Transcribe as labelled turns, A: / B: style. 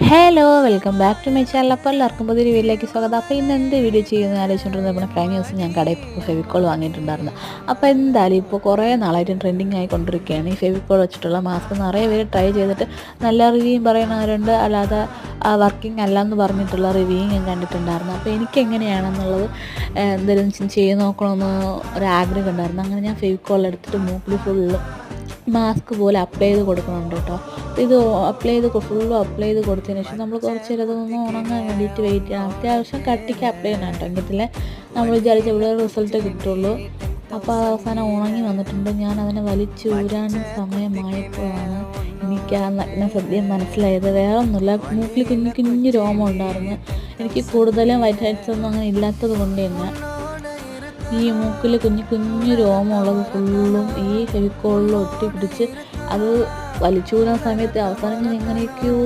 A: Hello welcome back to my channel. അപ്പോൾ എല്ലാവർക്കും പുതിയൊരു വീഡിയോയിലേക്ക് സ്വാഗതം. അപ്പോൾ ഇന്ന് എന്ത് വീഡിയോ ചെയ്യുമെന്ന് ആലോചിച്ചുകൊണ്ടിരുന്നത് നമ്മുടെ കഴിഞ്ഞ ദിവസം ഞാൻ കടയിൽ പോയി ഫെവിക്കോൾ വാങ്ങിയിട്ടുണ്ടായിരുന്നു. അപ്പോൾ എന്തായാലും ഇപ്പോൾ കുറേ നാളായിട്ട് ട്രെൻഡിങ് ആയിക്കൊണ്ടിരിക്കുകയാണ് ഈ ഫെവിക്കോൾ വെച്ചിട്ടുള്ള മാസ്ക്. നിറയെ പേര് ട്രൈ ചെയ്തിട്ട് നല്ല റിവ്യൂയും പറയുന്നവരുണ്ട്, അല്ലാതെ വർക്കിംഗ് അല്ല എന്ന് പറഞ്ഞിട്ടുള്ള റിവ്യൂയും ഞാൻ കണ്ടിട്ടുണ്ടായിരുന്നു. അപ്പോൾ എനിക്ക് എങ്ങനെയാണെന്നുള്ളത് എന്തെങ്കിലും ചെയ്ത് നോക്കണമെന്ന് ഒരാഗ്രഹം ഉണ്ടായിരുന്നു. അങ്ങനെ ഞാൻ ഫെവിക്കോൾ എടുത്തിട്ട് മൂക്കിൽ ഫുള്ളും മാസ്ക് പോലെ അപ്ലൈ ചെയ്ത് കൊടുക്കുന്നുണ്ട് കേട്ടോ. ഇത് ഫുള്ളും അപ്ലൈ ചെയ്ത് കൊടുത്തതിന് ശേഷം നമ്മൾ കുറച്ച് നേരം അതൊന്ന് ഉണങ്ങാൻ വേണ്ടിയിട്ട് വെയിറ്റ് ചെയ്യണം. അത്യാവശ്യം കട്ടിക്ക് അപ്ലൈ ചെയ്യണം കേട്ടോ, എങ്കിലേ നമ്മൾ വിചാരിച്ച ഇവിടെ റിസൾട്ട് കിട്ടുള്ളൂ. അപ്പോൾ അത് അവസാനം ഉണങ്ങി വന്നിട്ടുണ്ട്. ഞാൻ അതിനെ വലിച്ചൂരാൻ സമയമായപ്പോഴാണ് എനിക്ക് ആ നഗ്ന സത്യം മനസ്സിലായത്. വേറെ ഒന്നുമില്ല, മൂക്കിൽ കുഞ്ഞു കുഞ്ഞു രോമം ഉണ്ടായിരുന്നു. എനിക്ക് കൂടുതലും വൈറ്റ് ഹെഡ്സ് ഒന്നും അങ്ങനെ ഇല്ലാത്തത് കൊണ്ട് തന്നെ ഈ മൂക്കിൽ കുഞ്ഞു കുഞ്ഞു രോമമുള്ളത് ഫുള്ളും ഈ ഫെവിക്കോളിൽ ഒട്ടി പിടിച്ച് അത് വലിച്ചൂരാൻ സമയത്ത് അവസാനം ഞാൻ എങ്ങനെയൊക്കെയോ